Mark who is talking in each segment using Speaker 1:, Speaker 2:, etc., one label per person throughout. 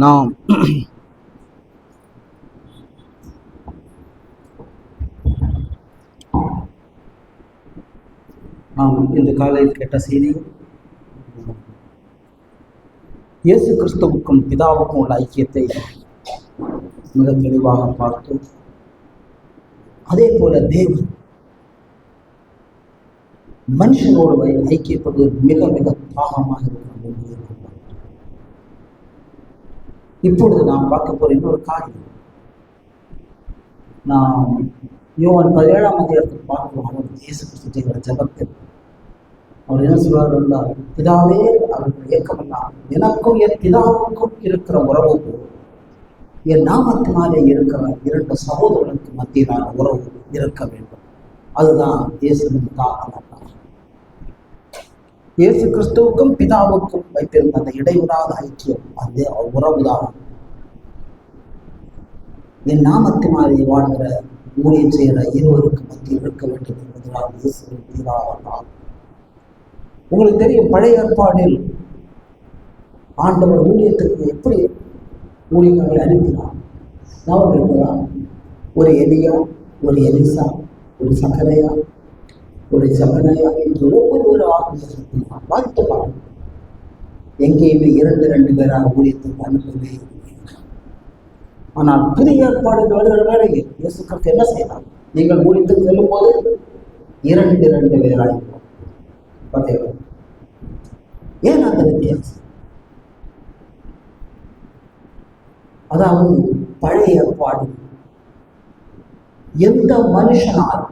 Speaker 1: நாம் இந்த காலையில் கேட்ட செய்தி இயேசு கிறிஸ்துவுக்கும் பிதாவுக்கும் உள்ள ஐக்கியத்தை மிக தெளிவாக பார்த்தோம். அதே போல தேவன் மனுஷனோடு ஐக்கியப்படுவது மிக மிக தாகமாக இருக்கிறது. இப்பொழுது நாம் பார்க்க போற இன்னொரு காரியம், நாம் யோவான் 17ஆம் அதிகாரத்தில் பார்க்கிறோம். அவர் இயேசு கிறிஸ்து செய்கிற ஜெபத்தில் அவர் என்ன சொல்றாரு என்றால், பிதாவே அவர்கள் ஏக்கமெல்லாம் எனக்கும் என் பிதாவுக்கும் இருக்கிற உறவு போல் என் நாமத்தினாலே இருக்கிற 2 சகோதரர்களுக்கு மத்தியிலான உறவு இருக்க வேண்டும். அதுதான் இயேசுவின் தாகம். இயேசு கிறிஸ்துவுக்கும் பிதாவுக்கும் வைத்திருந்த அந்த இடைவிடாத ஐக்கியம், அந்த உறவுதான் என் நாமத்தினாலே வாழ்கிற ஊழியம் செய்கிற இருவருக்கு மத்தியில் இருக்க வேண்டும் என்பதுதான் இயேசுவின் தீராதான். உங்களுக்கு தெரியும், பழைய ஏற்பாடில் ஆண்டவர் ஊழியத்திற்கு எப்படி ஊழியர்களை அனுப்பினார். ஞாபகம், ஒரு எலியா, ஒரு எலிசா, ஒரு சகரையா, ஒரு சபனையா என்று ஒவ்வொரு ஆத்மீக வாழ்த்துவார். எங்கேயுமே 2 பேராக ஊழியத்துக்கு அனுப்பவே. ஆனால் புதிய ஏற்பாடு வருகிற வேளையில் இயேசு கிறிஸ்து என்ன செய்தார்? நீங்கள் ஊழியத்துக்கு செல்லும் போது 2 பேராக பார்த்தீர்கள். ஏன் அந்த வித்தியாசம்? அதாவது பழைய ஏற்பாடு எந்த மனுஷனால்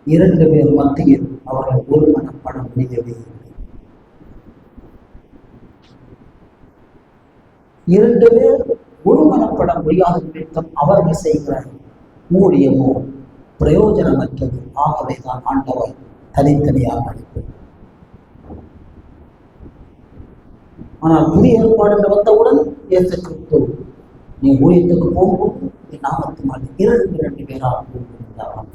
Speaker 1: 2 பேர் மத்தியில் அவர்கள் ஒரு மனப்பட முடியவே இல்லை. 2 பேர் ஒரு மனப்பட முடியாத நிமித்தம் அவர்கள் செய்கிற ஊழியமோ பிரயோஜனமற்றது. ஆகவே தான் ஆண்டவர் தனித்தனியாக அளிப்பது. ஆனால் புதிய ஏற்பாடு வந்தவுடன் இயேசு கிறிஸ்து, நீ ஊழியத்துக்கு போகும்போது நீ நாமத்தினால் 2 பேராக போகிறார்.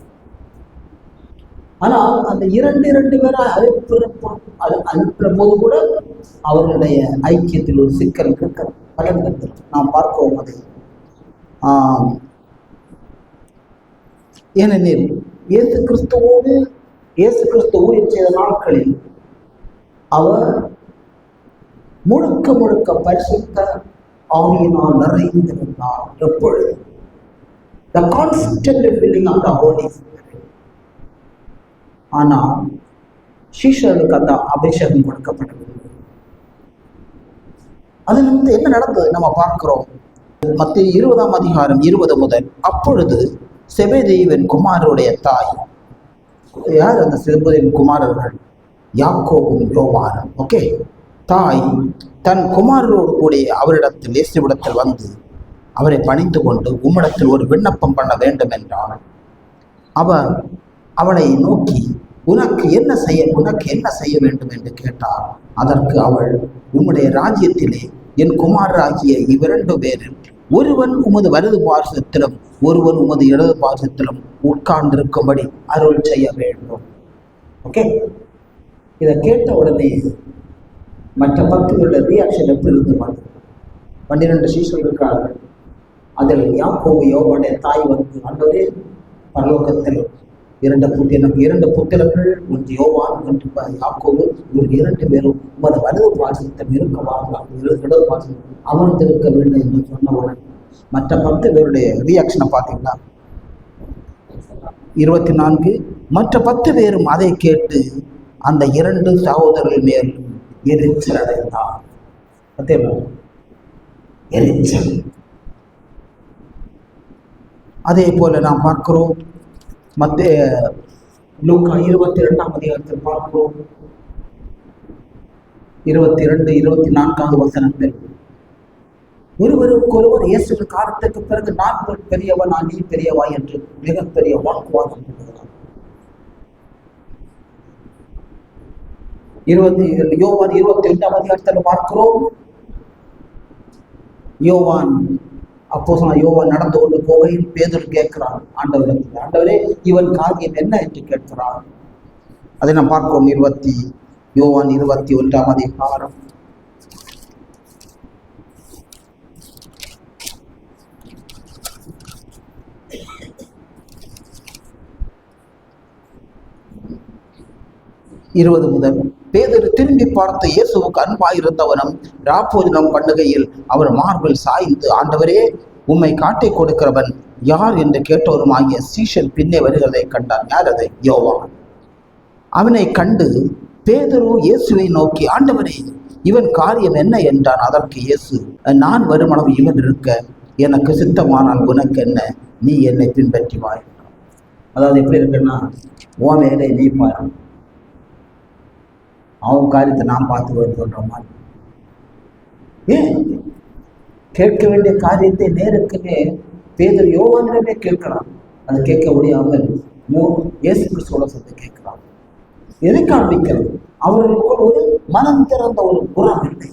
Speaker 1: ஆனால் அந்த 2 பேராக அனுப்புற போது கூட அவர்களுடைய ஐக்கியத்தில் ஒரு சிக்கல் இருக்க பல விதத்தில் நாம் பார்க்கிறோம். அது ஏனெனில் இயேசு கிறிஸ்து ஊழியம் செய்த நாட்களில் அவர் முழுக்க பரிசுத்த ஆவியினால் நிறைந்திருந்தார். எப்பொழுது? The constant filling of the Holy Spirit. ஆனால் சீஷர்களுக்கு அந்த அபிஷேகம் கொடுக்கப்பட்டது. அது என்ன நடந்தது நம்ம பார்க்கிறோம். மத்தேயு 20ஆம் அதிகாரம் 20 முதல். அப்பொழுது செபெதேயுவின் குமாரருடைய தாய், யார் அந்த செபெதேயுவின் குமாரர்கள்? யாக்கோபும் யோவானும். ஓகே, தாய் தன் குமாரரோடு கூட அவரிடத்தில் இயேசுவிடத்தில் வந்து அவரை பணிந்து கொண்டு, உம்மிடத்தில் ஒரு விண்ணப்பம் பண்ண வேண்டும் என்றார். அவர் அவளை நோக்கி, உனக்கு என்ன செய்ய வேண்டும் என்று கேட்டார். அதற்கு அவள், உம்முடைய ராஜ்யத்திலே என் குமாரராகிய 2 பேரில் ஒருவன் உமது வலது பார்சத்திலும் ஒருவன் உமது இடது பார்சத்திலும் உட்கார்ந்திருக்கும்படி அருள் செய்ய வேண்டும். ஓகே, இதை கேட்ட உடனே மற்ற 10 பேருடைய ரியாக்ஷன் எப்படி இருந்து பார்த்தது? 12 சீஷர்கள் இருக்கிறார்கள். அதில் யாக்கோபு யோவானுடைய தாய் வந்து, ஆண்டவரே, பரலோகத்தில் 2 புத்திரர்கள், ஒன்று யோவான், ஒன்று யாக்கோபு, இவர் 2 பேரும் உமது வலது பாசத்தில் இருக்கவார்களாம், இடது பாசத்தில் அமர்ந்திருக்க வேண்டும் என்று சொன்னவுடன் மற்ற 10 பேருடைய ரியாக்ஷனை பார்த்தீங்கன்னா 24, மற்ற 10 பேரும் அதை கேட்டு அந்த 2 சகோதரர்கள் மேல் எரிச்சல் அடைந்தார். எரிச்சல். அதே போல நாம் பார்க்கிறோம், லூக்கா 22ஆம் அதிகாரத்தில் பார்க்கிறோம், 22, 24ஆவது வசனத்தில், ஒருவருக்கொருவர் இயேசுவின் காலத்துக்கு பிறகு நான் பெரியவன், நீ பெரியவா என்று மிகப்பெரிய வாக்குவாதம் பண்ணுகிறார். யோவான் 21ஆம் அதிகாரத்தில் பார்க்கிறோம், யோவான் நடந்து கொண்டு போகையில் பேதுரு கேட்கிறான் ஆண்டவரிடத்தில், ஆண்டவரே, இவன் காரியம் என்ன என்று கேட்கிறான். அதை நாம் பார்க்கிறோம். யோவான் 21ஆம் அதிகாரம் 20 முதல். பேதுரு திரும்பி பார்த்து இயேசுவுக்கு அன்பாயிருந்தவனும் ராப்போஜனம் பண்ணுகையில் அவர் மார்பில் சாய்ந்து, ஆண்டவரே, உம்மை காட்டி கொடுக்கிறவன் யார் என்று கேட்டவருமாகிய சீஷன் பின்னே வருகிறதை கண்டான். யார் அதை? யோவான். அவனை கண்டு பேதுரு இயேசுவை நோக்கி, ஆண்டவரே, இவன் காரியம் என்ன என்றான். அதற்கு இயேசு, நான் வருமளவு இவன் இருக்க எனக்கு சித்தமானால் உனக்கு என்ன, நீ என்னை பின்பற்றி வா. அதாவது எப்படி இருக்குன்னா, உன் வேலை நீ பாரு, அவன் காரியத்தை நான் பார்த்து சொல்ற மாதிரி. ஏன் கேட்க வேண்டிய காரியத்தை நேருக்குமே பேதுரு யோவானிடமே கேட்கிறான். அதை கேட்க முடியாமல் இயேசு கிறிஸ்துவோட சொல்லி கேட்கிறான். எதை காண்பிக்கிறது? அவர்களுக்கு ஒரு மனம் திறந்த ஒரு குணம் இருக்கு.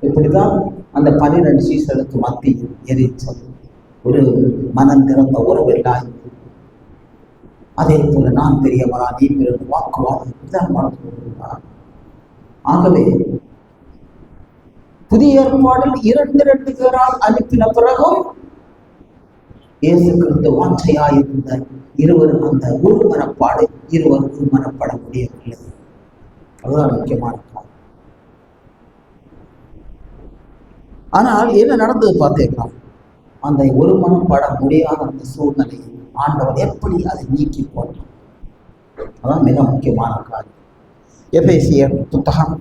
Speaker 1: இப்படிதான் அந்த 12 சீசனுக்கு மத்தியில் எரிச்சல், ஒரு மனம் திறந்த உறவில்லாய். அதே போல நான் பெரியவரா நீ பெரிய வாக்குவாதம் இதுதான் வளர்த்து கொண்டிருந்தார். ஆகவே புதிய ஏற்பாடில் 2 பேரால் அனுப்பின பிறகும் இயேசு கிறிஸ்து வாஞ்சையாயிருந்த இருவரும் அந்த ஒரு மனப்பாடு, இருவர் ஒரு மனப்பட முடியவில்லை. அதுதான் முக்கியமான காரணம். ஆனால் என்ன நடந்தது பார்த்தீங்களா? அந்த ஒரு மனப்பட முடியாத அந்த சூழ்நிலையை ஆண்டவர் எப்படி அதை நீக்கி போட்டார்? அதான் மிக முக்கியமான காரியம். எபேசியர் புத்தகம்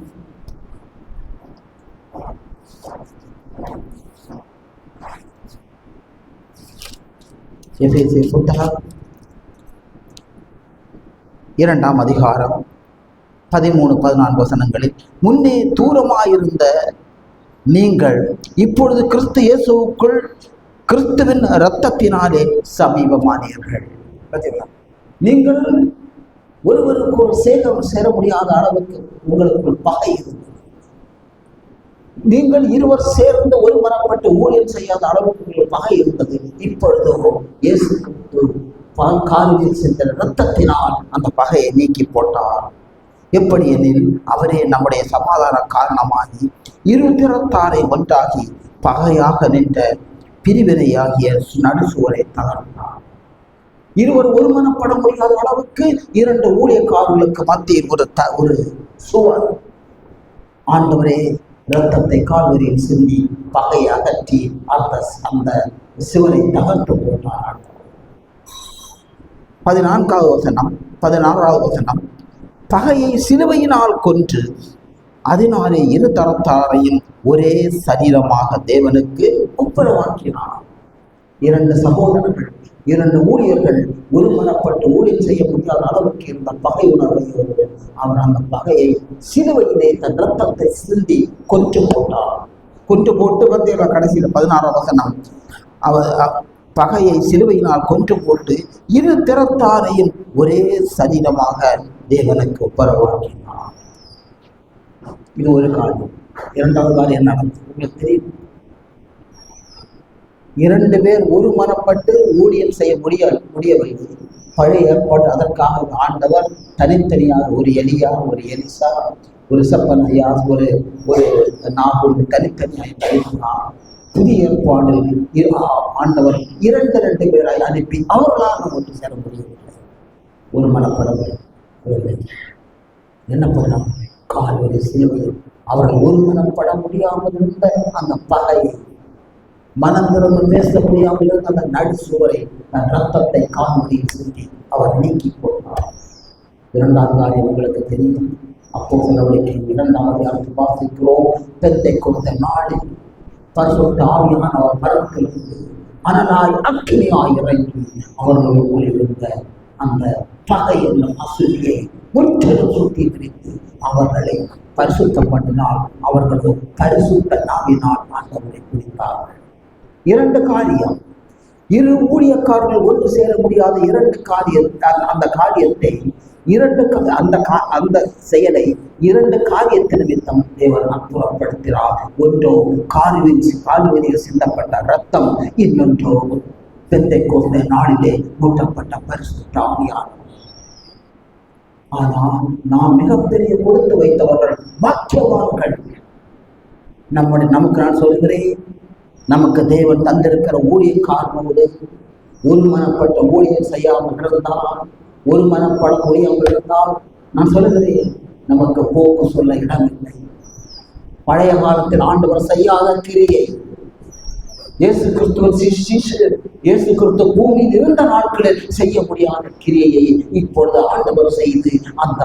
Speaker 1: 2ஆம் அதிகாரம் 13-14 வசனங்களில், முன்னே தூரமாயிருந்த நீங்கள் இப்பொழுது கிறிஸ்து இயேசுவுக்குள் கிறிஸ்துவின் இரத்தத்தினாலே சமீபமானீர்கள். நீங்கள் ஒருவருக்குள் சேர முடியாத அளவுக்கு உங்களுக்குள் பகை இருந்தது. நீங்கள் இருவர் சேர்ந்து ஒரு மனப்பட்டு ஊழியம் செய்யாத அளவுக்கு உங்களுக்கு பகை இருந்தது. இப்பொழுதோ இயேசு கிறிஸ்து காலில் சென்ற இரத்தத்தினால் அந்த பகையை நீக்கி போட்டார். எப்படி எனில், அவரே நம்முடைய சமாதான காரணமாகி இரு திறத்தாரை ஒன்றாகி பகையாக நின்ற பிரிவினையாகிய நடுசுவரை தகர்த்தார். இருவர் ஒருமனப்பட முடியாத அளவுக்கு 2 ஊழியக்காரர்களுக்கு மத்தியில் ஒரு சுவர். ஆண்டவரே இரத்தத்தை கால்வரியில் சிந்தி பகையை அகற்றி அந்த சுவரை தகர்த்து போட்டார். 14வது வசனம், பகையை சிலுவையினால் கொன்று அதனாலே இரு தரத்தாரையும் ஒரே சரீரமாக தேவனுக்கு ஒப்புரவாக்கினார். 2 சகோதரர்கள், 2 ஊழியர்கள் ஒருமனப்பட்டு ஊழியம் செய்ய முடியாத அளவுக்கு இருந்த பகை உணர்வையோடு அவர் அந்த பகையை சிலுவையிலே தன் இரத்தத்தை சிந்தி கொன்று போட்டார். கொன்று போட்டு வந்து கடைசியில் 16ஆம் வசனம், அவர் பகையை சிலுவையினால் கொன்று போட்டு இரு திறத்தாரையும் ஒரே சரீரமாக தேவனுக்கு ஒப்புரவாக்கினார். இது ஒரு காரியம். 2வது காரியம் என்ன நடந்தது உங்களுக்கு தெரியும்? 2 பேர் ஒரு மனப்பட்டு ஊழியம் செய்ய முடியவில்லை. பழைய ஏற்பாடு அதற்காக ஆண்டவர் தனித்தனியாக ஒரு எலியா, ஒரு எலிசா, ஒரு சப்பனையா, ஒரு நாகூர் தனித்தனியாக தனித்தார். புதிய ஏற்பாடு ஆண்டவர் 2 பேராய் அனுப்பி அவர்களாக ஒன்று சேர முடியவில்லை. ஒரு மனப்படவில்லை. என்ன பண்ண? கால்வரி சிலுவையில் அவர்கள் ஒரு மனப்பட முடியாமல் இருந்த அந்த பகையை, மனம் திறந்து பேச முடியாமல் இருந்த அந்த நடுசுவரை தன் ரத்தத்தை கால்வரியில் சிந்தி அவர் நீக்கி போட்டார். 2ஆம் காரியம் உங்களுக்கு தெரியும். அப்போஸ்தலர்களுடைய 2ஆம் அதிகாரத்தை வாசிக்கிறோம். பெந்தைக்கோஸ்து நாளில் பரிசுத்த ஆவியானவர் பரத்திலிருந்து அனலாய் அக்கினியாய் இறங்கி அவர்களுக்குள் இருந்த அந்த பகை என்னும் அசுரியை முற்றிலும் சுற்றி பிரித்து அவர்களை பரிசுத்தம் பண்ணினால் அவர்களும் பரிசுத்த நாவினால் ஆண்டவரை குறித்தார்கள். 2 காரியம். 2 ஊழியக்காரர்கள் ஒன்று சேர முடியாத 2 காரியம். அந்த காரியத்தை அந்த செயலை 2 காரியத்தின் நிமித்தம் தேவன் அற்புதப்படுத்தினார். ஒன்றோ கால்வரியில் சிந்தப்பட்ட ரத்தம், இன்னொன்றோ பெந்தைக்கோஸ்து நாளிலே மூட்டப்பட்ட பரிசுத்த ஆவியானவர். ஆனால் நாம் மிகப்பெரிய கொடுத்து வைத்தவர்கள், பாக்கியவான்கள். நமக்கு நான் சொல்கிறேன், நமக்கு தேவன் தந்திருக்கிற ஊழியக்காரனோடு ஒரு மனப்பட்ட ஊழியம் செய்யாமல் இருந்தால், ஒரு மனப்பட முடியாமல் இருந்தால் நான் சொல்லுகிறேன், நமக்கு போக்கு சொல்ல இடமில்லை. பழைய காலத்தில் ஆண்டவர் செய்யாத கிரியை இயேசு கிறிஸ்து பூமியில் இருந்த நாட்களில் செய்ய முடியாத கிரியையை இப்பொழுது ஆண்டவர் செய்து அந்த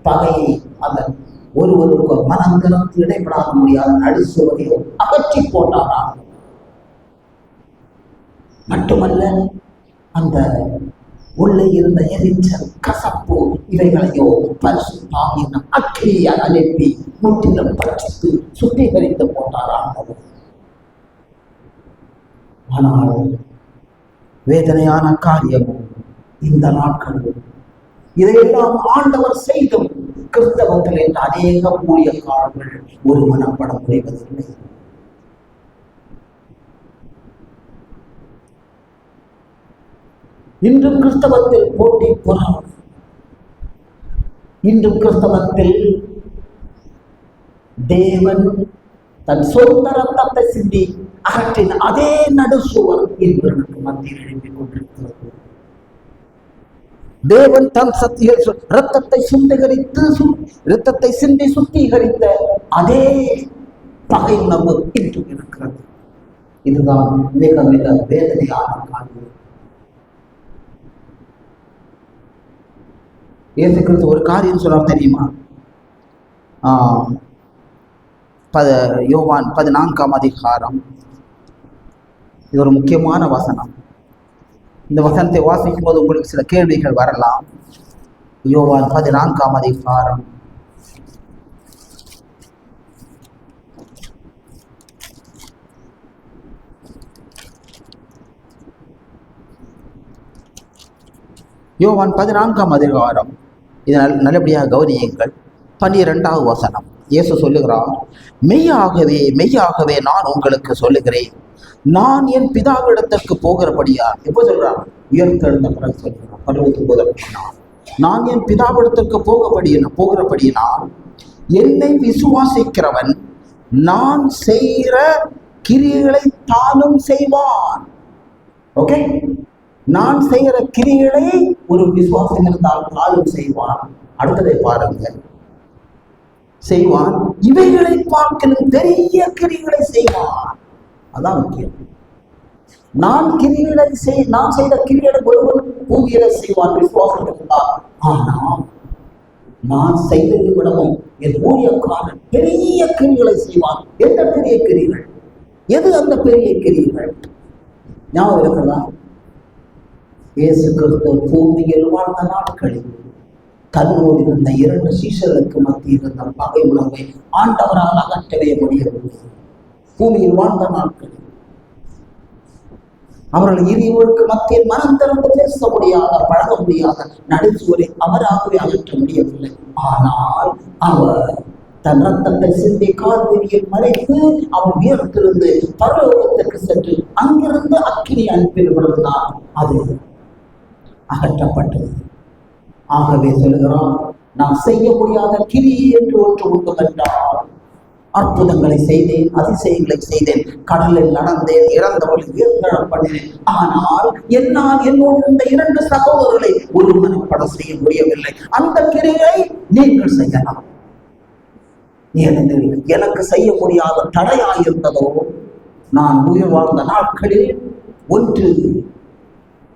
Speaker 1: பகையை அந்த ஒருவருக்கு மனம் திறந்து இடைப்படாத முடியாத நடுசுவரையோ அகற்றி போட்டாரா. மட்டுமல்ல, அந்த உள்ளே இருந்த எரிச்சல், கசப்பு இவைகளையோ பரிசுத்த ஆவியின் அக்கினியால் அனுப்பி முற்றிலும் பட்சித்து சுத்திகரித்து போட்டாராம். ஆனால் வேதனையான காரியமும் இந்த நாட்களில் இதையெல்லாம் ஆண்டவர் செய்தும் கிறிஸ்தவர்களின் அநேக ஊழியக்காரர்கள் ஒரு மனப்பட முடிவதில்லை. இன்றும் கிறிஸ்தவத்தில் போட்டி பொறாமை, இன்றும் கிறிஸ்தவத்தில் தேவன் தன் சொந்த ரத்தத்தை சிந்தி அகற்றின் அதே நடுசுவர் இவர்களுக்கு மத்தியில் எழுப்பிக் கொண்டிருக்கிறது. தேவன் தன் ரத்தத்தை சிந்தி சுத்திகரித்த அதே பகை உணர்வு இன்றும் இருக்கிறது. இதுதான் மிக மிக வேதனையான காரியம். இயேசு கிறிஸ்து ஒரு காரியம் சொன்னார் தெரியுமா? யோவான் 14ஆம் அதிகாரம். இது ஒரு முக்கியமான வசனம். இந்த வசனத்தை வாசிக்கும் போது உங்களுக்கு சில கேள்விகள் வரலாம். யோவான் 14ஆம் அதிகாரம் யோவான் 14ஆம் அதிகாரம். இதனால் நல்லபடியாக கவனியுங்கள். 12வது வசனம். இயேசு சொல்லுகிறார், மெய்யாகவே மெய்யாகவே நான் உங்களுக்கு சொல்லுகிறேன், நான் என் பிதாவிடத்திற்கு போகிறபடியா. எப்போ சொல்றான்? உயர்த்தெழுந்த பிறகு சொல்கிறான். பருவத்துக்கு போதப்படினான், நான் என் பிதாவிடத்திற்கு போகிறபடியினால் என்னை விசுவாசிக்கிறவன் நான் செய்கிற கிரியைகளை தானும் செய்வான். ஓகே, நான் செய்கிற கிரிகளை ஒரு விசுவாசம் இருந்தால் தானும் செய்வான். அடுத்ததை பாருங்க, செய்வான், இவைகளை பார்க்கணும் பெரிய கிரிகளை செய்வான். அதான் முக்கியம். நான் செய்த கிரிகளை ஒருவன் பூமியில செய்வான் விசுவாசம் இருந்தால். ஆனால் நான் செய்ததை விடவும் என் ஊழியக்காரன் பெரிய கிரிகளை செய்வான். எந்த பெரிய கிரிகள்? எது அந்த பெரிய கிரிகள்? ஞாபகம் இருக்கிறதா? இயேசு கிறிஸ்து பூமியில் வாழ்ந்த நாட்களில் தன்னோடு இருந்த 2 சீஷர்களுக்கு மத்தியில் இருந்த பகை உணர்வை ஆண்டவரால் அகற்றவே முடியவில்லை. பூமியில் வாழ்ந்த நாட்களில் அவர்கள் இருவருக்கு மத்தியில் மனம் திறந்து பேச முடியாத, பழக முடியாத நடுச்சுவரை அவராகவே அகற்ற முடியவில்லை. ஆனால் அவர் தன் ரத்தத்தை சிந்தி கால்வெளியில் மறைத்து அவன் உயரத்திலிருந்து பரலோகத்துக்கு சென்று அங்கிருந்து அக்கினி அனுப்பிவிடுவதால் அது அகற்றப்பட்டது. ஆகவே சொல்கிறான், நான் செய்ய முடியாத கிரியை என்று ஒன்று உண்டு என்றால் அற்புதங்களை செய்தேன், அதிசயங்களை செய்தேன், கடலில் நடந்தேன், இறந்தவர்களை உயிர்த்தெழப் பண்ணினேன். ஆனால் என்னால் என்னோடு இருந்த 2 சகோதரர்களை ஒரு மனப்பட செய்ய முடியவில்லை. அந்த கிரியை நீங்கள் செய்யலாம். ஏனெனில் எனக்கு செய்ய முடியாத தடையாயிருந்ததோ, நான் உயிர் வாழ்ந்த நாட்களில் ஒன்று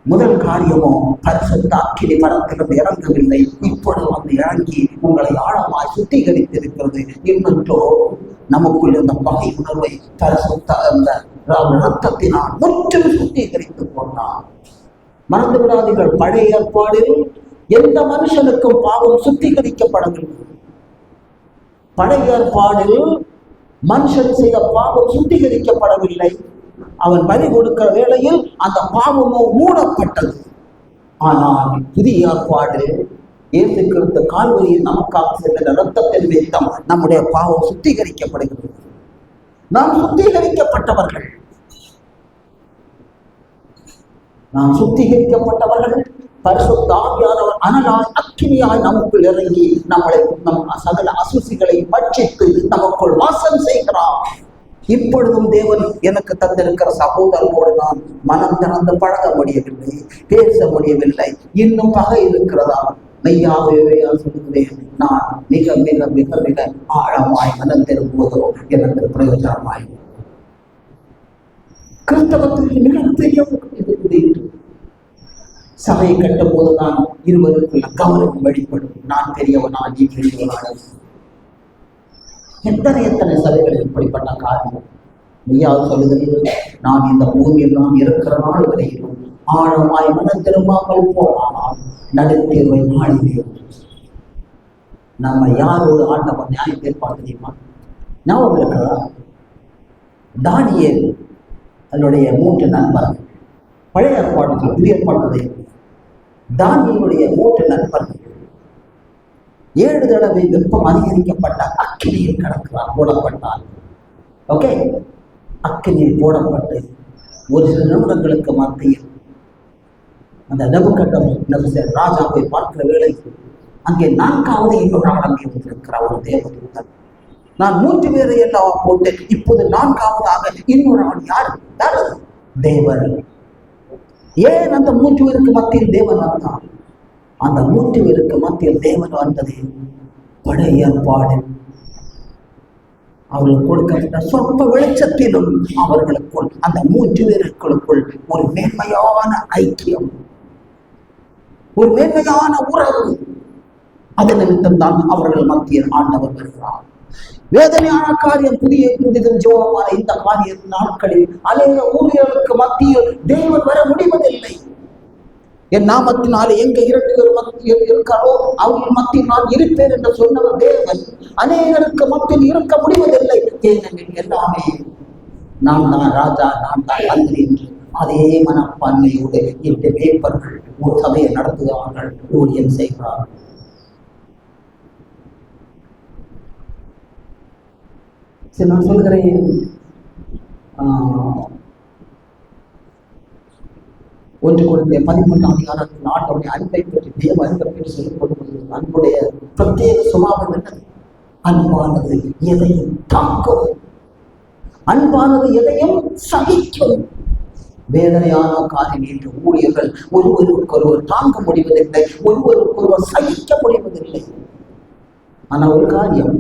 Speaker 1: முதல் காரியமோ பரிசுத்த அக்கினி பரத்திலிருந்து இறங்கவில்லை. இப்பொழுது வந்து இறங்கி உங்களை ஆழமாய் சுத்திகரித்திருக்கிறது. இன்னொன்றோ நமக்குள் இருந்த பகை உணர்வை பரிசுத்த அந்த ரத்தத்தினால் முற்றிலும் சுத்திகரித்து கொண்டார். மறந்து விடாதீர்கள், பழைய ஏற்பாடில் எந்த மனுஷனுக்கும் பாவம் சுத்திகரிக்கப்படவில்லை. பழைய ஏற்பாடில் மனுஷன் செய்த பாவம் சுத்திகரிக்கப்படவில்லை. அவன் பலி கொடுக்கிற வேளையில் அந்த பாவமோ மூடப்பட்டது. ஆனால் புதிய ஏற்பாடு இயேசு கிறிஸ்து கால்வரியில் நமக்காக சென்ற இரத்தத்தின் நிமித்தம் நம்முடைய பாவம் சுத்திகரிக்கப்படுகிறது. நாம் சுத்திகரிக்கப்பட்டவர்கள். நாம் சுத்திகரிக்கப்பட்டவர்கள். பரிசுத்த ஆவியானவர் அனலாய் அக்கினியாய் நமக்குள் இறங்கி நம்மளை நம் சகல அசுசிகளை பட்சித்து நமக்குள் வாசம் செய்கிறார். இப்பொழுதும் தேவன் எனக்கு தந்திருக்கிற சகோதரனோடு நான் மனம் திறந்து பழக முடியவில்லை, பேச முடியவில்லை. இன்னும் பகை இருக்கிறதா? மெய்யாகவே சொல்லுகிறேன், நான் மிக மிக மிக மிக ஆழமாய் மனம் திரும்புவதோ எனக்கு பிரயோஜனமாய். கிறிஸ்தவத்தில் மிகப்பெரிய சபையை கட்டும் போதுதான் இருவருக்குள்ள கவனம் வெளிப்படும். நான் பெரியவனா, நீ பெரியவனான. எத்தனை எத்தனை சபைகள் இப்படிப்பட்ட காரியம். மெய்யாக சொல்லுகிறீர்கள், நான் இந்த பூமியில் நான் இருக்கிற நாள் வரையிலும் ஆழமாய் மனம் திரும்பாமல் போனால் நடுத்தேர்வை நாளிலே நம்ம யாரோடு ஆண்டவன் நியாயம் தீர்ப்பார் தெரியுமா? ஞாபகம் இருக்கிறதா? தானியேல் அதனுடைய 3 நண்பர்கள், பழைய ஏற்பாட்டுக்கு புதிய ஏற்பாட்டதை தானியேலுடைய 3 நண்பர்கள் 7 தடவை வெப்பம் அதிகரிக்கப்பட்ட அக்கினியில் கிடக்கிறார், போடப்பட்டார். ஓகே, அக்கினியில் போடப்பட்டு ஒரு சில நிமிடங்களுக்கு மத்தியில் அந்த நெபுகத்நேசர் ராஜாவை பார்க்கிற வேளை அங்கே 4வது இன்னொரு அங்கே வந்திருக்கிறார் ஒரு தேவதூதன். நான் 3 பேரை எல்லாம் போட்டு இப்போது 4வதாக இன்னொரு ஆள். யார்? தேவன். ஏன் அந்த 3 பேருக்கு மத்தியில் தேவன் வந்தான்? அந்த 3 பேருக்கு மத்தியில் தேவன் வந்தது பழைய ஏற்பாடு. அவர்களுக்கு கொடுக்கப்பட்ட சொற்ப வெளிச்சத்திலும் அவர்களுக்குள் அந்த 3 பேருக்குள் ஒரு மேன்மையான ஐக்கியம், ஒரு மேன்மையான உறவு. அது நிமித்தம் தான் அவர்கள் மத்தியில் ஆண்டவர் வருகிறார். வேதனையான காரியம், புதிதும் ஜோகமான இந்த காரிய நாட்களில் அநேக ஊழியர்களுக்கு மத்தியில் தேவன் வர முடிவதில்லை. என் நாமத்தினாலே எங்க 2 பேர் மத்தியில் இருக்காரோ அவர்கள் மத்தியில் நான் இருப்பேன் என்று சொன்னவர் தேவன் அநேகருக்கு மத்தியில் இருக்க முடிவதில்லை. ஏனெனில் எல்லாமே நான் தான் ராஜா, நான் தான் மந்திரி என்று அதே மனப்பான்மையோடு 8 மேய்ப்பர்கள் ஒரு சபையை நடத்துகிறார்கள், ஊழியம் செய்கிறார்கள். சரி, நான் சொல்கிறேன், 1 Corinthians 13 ஆண்டவருடைய அன்பை பற்றி, தேவ அன்பை பற்றி சொல்லிக் அன்புடைய பிரத்யேக சுபாவம் என்னது? அன்பானது எதையும் தாக்கும், அன்பானது எதையும் சகிக்கும். வேதனையான காரியம் என்று ஊழியர்கள் ஒருவருக்கொருவர் தாங்க முடிவதில்லை, ஒருவருக்கொருவர் சகிக்க முடிவதில்லை. ஆனால் ஒரு காரியம்,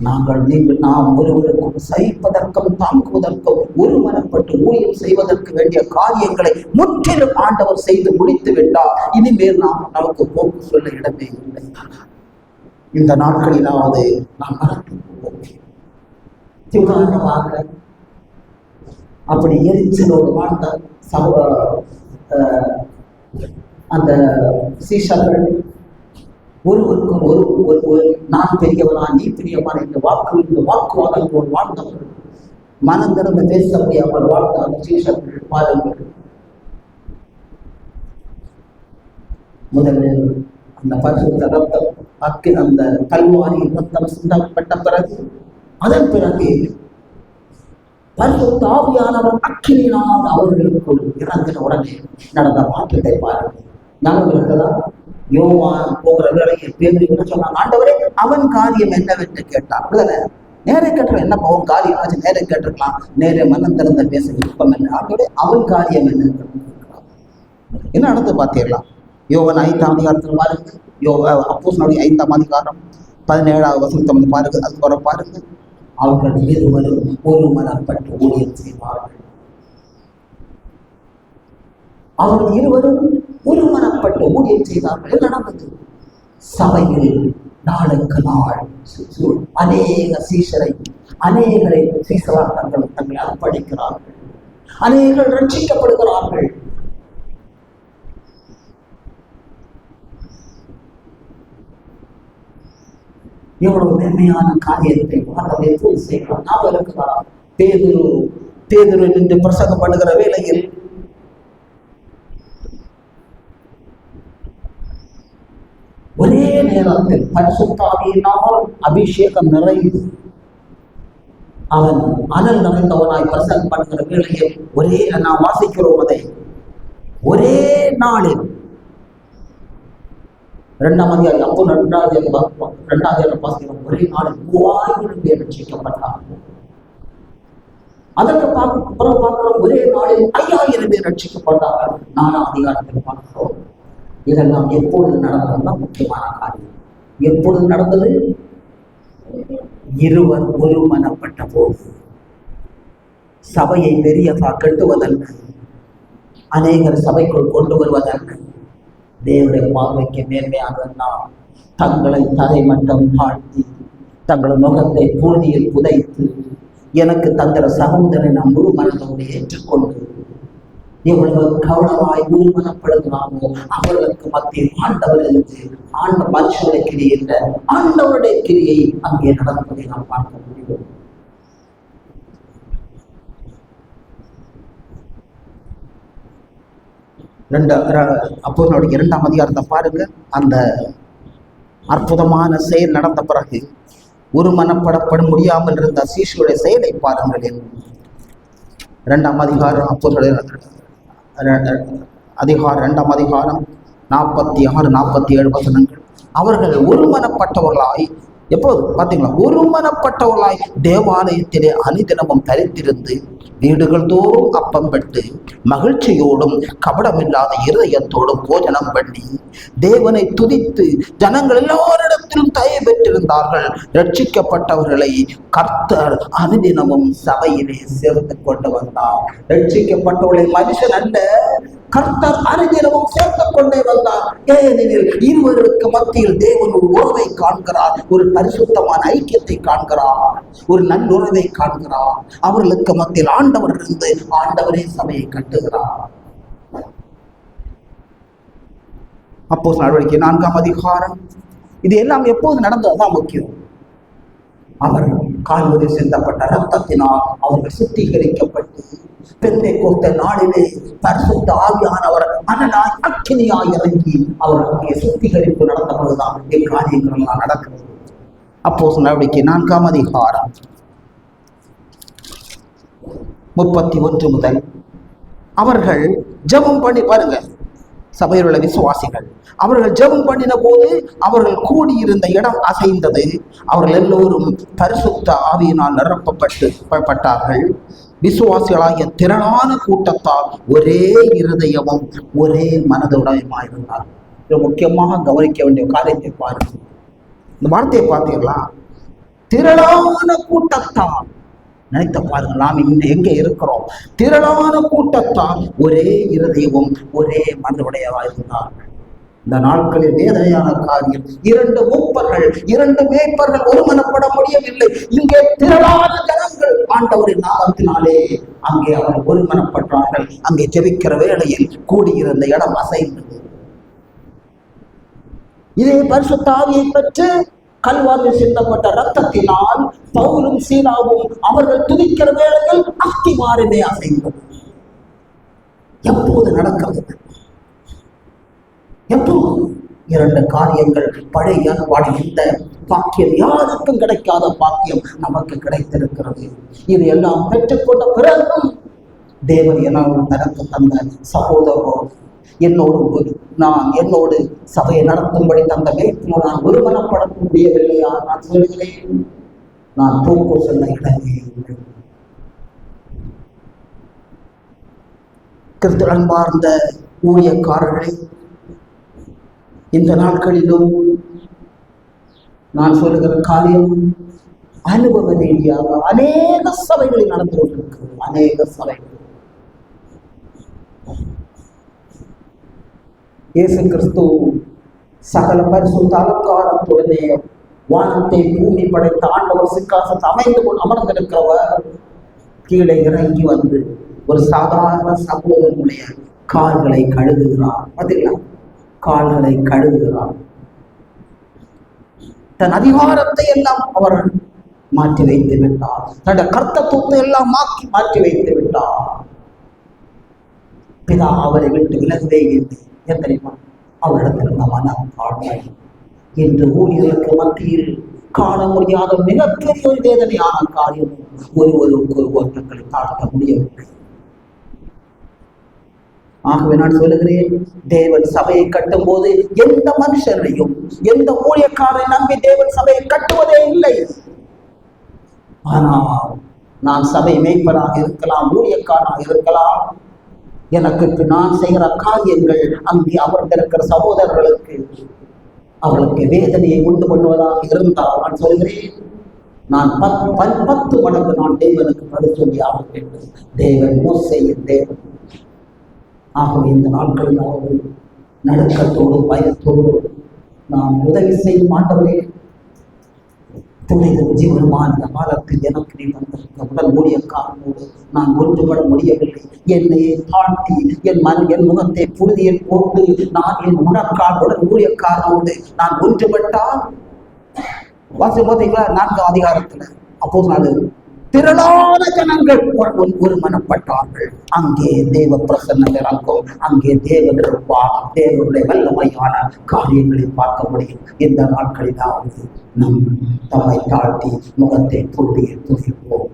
Speaker 1: நாம் ஒருவருக்கும் சகிப்பதற்கும் தாங்குவதற்கும் ஒருமனப்பட்டு ஊழியம் செய்வதற்கு வேண்டிய காரியங்களை முற்றிலும் ஆண்டவர் செய்து முடித்து விட்டார். இனிமேல் நமக்கு போக்கு சொல்ல இடமே இல்லை. இந்த நாட்களிலாவது நாம் மறந்து உதாரணமாக அப்படி எரிச்சலோடு வாழ்ந்த அந்த சீஷர்கள் ஒருவருக்கும் ஒரு நான் பெரியவனா, நீ பெரியவனா என்ற வாக்குவாதம் போல் வாழ்ந்தவர்கள், மனம் திறந்து பேச முடியாமல் வாழ்ந்த அந்த சீஷர்கள் பாருங்கள். முதலில் அந்த பரிசுத்த ரத்தம் அந்த கல்வாரியின் ரத்தம் சிந்தப்பட்ட பிறகு, அதன் பிறகு பரிசுத்த ஆவியானவர் அக்கினியினால் அவர்களுக்குள் இறங்கின உடனே நடந்த மாற்றத்தை பாருங்கள். ஞாபகம் இருக்கிறதா? யோவான் போகிற வேளையில் பேதுரு சொன்னான், ஆண்டவரே அவன் காரியம் என்னவென்று கேட்டான். நேரே கேட்ட என்ன அவன் காரியம் ஆச்சு, நேரே கேட்டிருக்கலாம், நேரே மனம் திறந்த பேச விருப்பம் என்ன? ஆண்டவரே அவன் காரியம் என்ன என்ன நடந்து பார்த்தீர்களா? யோவான் 5ஆம் அதிகாரத்தில் பாருங்க, அப்போஸ்தலனுடைய 5ஆம் அதிகாரம் 17வது வசனம் பாருங்க. அது வர பாருங்க, அவர்கள் இருவரும் ஒரு மனப்பட்டு ஊழியம் செய்வார்கள். அவர்கள் இருவரும் ஒரு மனப்பட்டு ஊழியம் செய்தார்கள். நடந்தது சபையில் நாளுக்கு நாள் அநேக சீஷரை, அநேகரை சீசராக தங்களை அர்ப்பணிக்கிறார்கள், அநேகர்கள் ரட்சிக்கப்படுகிறார்கள். எவ்வளவு மேன்மையான காரியத்தை ஆண்டவர் எப்போது செய்கிறார்? ஞாபகம் இருக்கிறார்? பேதுரு நின்று பிரசங்கம் பண்ணுகிற வேளையில் ஒரே நேரத்தில் பரிசுத்த ஆவியினால் அபிஷேகம் நிறைந்து அவன் அனல் நிறைந்தவனாய் பிரசங்கம் பண்ணுகிற வேளையில் ஒரே நாம் வாசிக்கிறோம், அதை ஒரே நாளில் 2ஆம் அதிகாரம் அப்போ 2ஆவது வாசிக்கிறோம், ஒரே நாளில் 3000 பேர் ரட்சிக்கப்பட்டார்கள். அதற்கு பிறகு பார்க்கிறோம், ஒரே நாளில் 5000 பேர் ரட்சிக்கப்பட்டார்கள். 4ஆம் அதிகாரத்தில் பார்க்கிறோம், இதெல்லாம் எப்பொழுது நடந்ததுன்னா முக்கியமான காரியம். எப்பொழுது நடந்தது? இருவர் ஒருமனப்பட்ட போது. சபையை பெரியதா கட்டுவதற்கு, அநேகர் சபைக்குள் கொண்டு வருவதற்கு, தேவனுடைய பார்வைக்கு மேன்மையானதெல்லாம் தங்களை தரை மட்டும் தாழ்த்தி தங்கள் முகத்தை பூர்ணியில் புதைத்து எனக்கு தந்திர சகோதரனை நாம் முழு மனதோடு ஏற்றுக்கொண்டு எவ்வளவு கவனமாய் ஊர்மனப்படுத்தினாமோ அவர்களுக்கு மத்தியில் ஆண்டவர் இருந்து மனுஷனுடைய கிரியை என்ற ஆண்டவருடைய கிரியை அங்கே நடப்பதை நாம் பார்க்க முடியும். அப்போஸ்தலர்களுடைய 2ஆம் அதிகாரத்தை பாருங்க. அந்த அற்புதமான செயல் நடந்த பிறகு ஒருமனப்படப்பட முடியாமல் இருந்த சீஷருடைய செயலை பாருங்கள். 2ஆம் அதிகாரம் அப்போஸ்தலர் அதிகாரம் 2ஆம் அதிகாரம் 46, 47 வசனங்கள். அவர்கள் ஒருமனப்பட்டவர்களாய், எப்போது பார்த்தீங்களா, ஒருமனப்பட்டவர்களாய் தேவாலயத்திலே அனுதினமும் தரித்திருந்து வீடுகள் தோறும் அப்பம் பெற்று மகிழ்ச்சியோடும் கபடமில்லாத இருதயத்தோடும் போஜனம் பண்ணி தேவனை துதித்து ஜனங்கள் எல்லோரிடத்திலும் தயை பெற்றிருந்தார்கள். ரட்சிக்கப்பட்டவர்களை கர்த்தர் அனுதினமும் சபையிலே சேர்த்து கொண்டு வந்தார். ரட்சிக்கப்பட்டவர்களை மனுஷன் அல்ல, கர்த்தர் அனுதினமும் சேர்த்து கொண்டே வந்தார். ஏனெனில் இருவருக்கு மத்தியில் தேவன் ஒரு உறவை காண்கிறார், ஒரு பரிசுத்தமான ஐக்கியத்தை காண்கிறார், ஒரு நல்லுறவை காண்கிறார். அவர்களுக்கு மத்தியில் ஆண்டவர் இருந்து ஆண்டவரே சபையை கட்டுகிறார். அப்போஸ்தலர் நடவடிக்கை 4ஆம் அதிகாரம். இது எல்லாம் எப்போது நடந்ததுதான் முக்கியம். அவர் கால்வரி சிந்தப்பட்ட ரத்தத்தினால் அவர்கள் சுத்திகரிக்கப்பட்டு பெந்தேகோஸ்தே நாளிலே பரிசுத்த ஆவியானவர் அனலாய் அக்கினியாய் இறங்கி அவர் அங்கே சுத்திகரிப்பு நடந்த பொழுதுதான் இக்காரியங்கள் எல்லாம் நடக்கிறது. அப்போஸ்தலர் நடவடிக்கை 4ஆம் அதிகாரம் 31 முதல் அவர்கள் ஜெபம் பண்ணி பாருங்க. சபையில் உள்ள விசுவாசிகள் அவர்கள் ஜெபம் பண்ணின போது அவர்கள் கூடியிருந்த இடம் அசைந்தது. அவர்கள் எல்லோரும் பரிசுத்த ஆவியினால் நிரப்பப்பட்டார்கள். விசுவாசிகளாகிய திரளான கூட்டத்தால் ஒரே இருதயமும் ஒரே மனதுடையமாயிருந்தார். இது முக்கியமாக கவனிக்க வேண்டிய காரியத்தை பாருங்க. இந்த வார்த்தையை பார்த்தீங்களா? திரளான கூட்டத்தால். நினைத்த பாருங்க, நாம் எங்கே இருக்கிறோம்? திரளான கூட்டத்தால் ஒரே இருதயமும் ஒரே மனதுடையவாயிருந்தார். இந்த நாட்களில் வேதனையான காரியம், 2 மூப்பர்கள் 2 மேய்ப்பர்கள் ஒருமனப்பட முடியவில்லை. இங்கே திரளான ஜனங்கள் ஆண்டவரின் நாமத்தினாலே அங்கே அவர்கள் ஒருமனப்பட்டார்கள். அங்கே ஜெபிக்கிற வேளையில் கூடியிருந்த இடம் அசைந்தது. இதே பரிசுத்த ஆவியை பெற்று கல்வாரில் சிந்தப்பட்ட ரத்தத்தினால் பவுலும் சீலாவும் அவர்கள் துதிக்கிற வேளையில் அஸ்திவாரமே அசைந்தது. எப்போது நடக்கிறது? எப்போது? 2 காரியங்கள். பழைய ஏற்பாடு இந்த பாக்கியம் யாருக்கும் கிடைக்காத பாக்கியம் நமக்கு கிடைத்திருக்கிறது. இது எல்லாம் பெற்றுக்கொண்ட பிறகும் தேவன் எல்லாம் தனக்கு தந்த சகோதரோ, என்னோடு சபையை நடத்தும்படி தந்த மேற்கோ நான் ஒருமனப்பட முடியவில்லையா? நான் சொல்கிறேன், நான் தூக்கு செல்ல இடமே இல்லை. கிறிஸ்து அன்பார்ந்த ஊழியக்காரர்களை, இந்த நாட்களிலும் நான் சொல்லுகிற காரியம் அனுபவ ரீதியாக அநேக சபைகளில் நடந்து கொண்டிருக்கிறது. அநேக சபைகள் இயேசு கிறிஸ்து சகல பரிசுத்த அலங்காரத்துடனே வானத்தை பூமி படைத்த ஆண்டவர் சிங்காசனத்தை அமர்ந்திருக்கிறவர் கீழே இறங்கி வந்து ஒரு சாதாரண சகோதரனுடைய கால்களை கழுவுகிறார். பார்த்தீங்களா? கால்களை கழுவுகிறார். தன் அதிகாரத்தை எல்லாம் அவர் மாற்றி வைத்து விட்டார். தன்னுடைய கர்த்தத்துவத்தை எல்லாம் மாற்றி வைத்து விட்டார். பிதா அவரை விட்டு விலகவே இல்லை. தெரியுமா? அவரிடத்தில் மனம் தாழ்மை. இன்று ஊழியர்களுக்கு மத்தியில் காண முடியாத மிகப்பெரிய ஒரு வேதனையான காரியம், ஒருவருக்கு ஒருவர் தங்களை தாழ்த்த முடியவில்லை. ஆகவே நான் சொல்லுகிறேன், தேவன் சபையை கட்டும் போது எந்த மனுஷனையும் எந்த ஊழியக்காரரை நம்பி தேவன் சபையை கட்டுவதே இல்லை. ஆனால் நான் சபை மேய்ப்பனாக இருக்கலாம், ஊழியக்காரனாக இருக்கலாம், எனக்கு நான் செய்கிற காரியங்கள் அங்கே அமர்ந்திருக்கிற சகோதரர்களுக்கு அவர்களுக்கு வேதனையை உண்டு பண்ணுவதாக இருந்தால் நான் சொல்கிறேன், நான் 10 மடங்கு நான் தேவனுக்கு பதில் சொல்லி ஆக வேண்டும். தேவன் மோசேயின் தேவன். ஆகவே இந்த நாட்களில் அவர்கள் நடுக்கத்தோடு பயத்தோடு நாம் உதவி செய்யும் ஆண்டவரே, துணைத ஜீவனமான இந்த காலத்தில் எனக்கு நீ வந்திருக்க உடல் ஊழியக்காரனோடு நான் ஒன்றுபட முடியவில்லை. என்னை தாழ்த்தி என் முகத்தை புழுதியில் போட்டு நான் என் உணக்கால் உடல் ஊழியக்காரனோடு நான் ஒன்றுபட்டால் வாசி பார்த்தீங்களா 4ஆம் அதிகாரத்துல அப்போது நான் திரளான ஜனங்கள் ஒரு மனப்பட்டார்கள். அங்கே தேவ பிரசன்னம் இறங்கும், அங்கே தேவன் இருப்பார். தேவனுடைய வல்லமையான காரியங்களை பார்க்க முடியும். இந்த நாட்களிலாவது நம் தம்மை தாழ்த்தி முகத்தை புழுதியில் துதிப்போம்.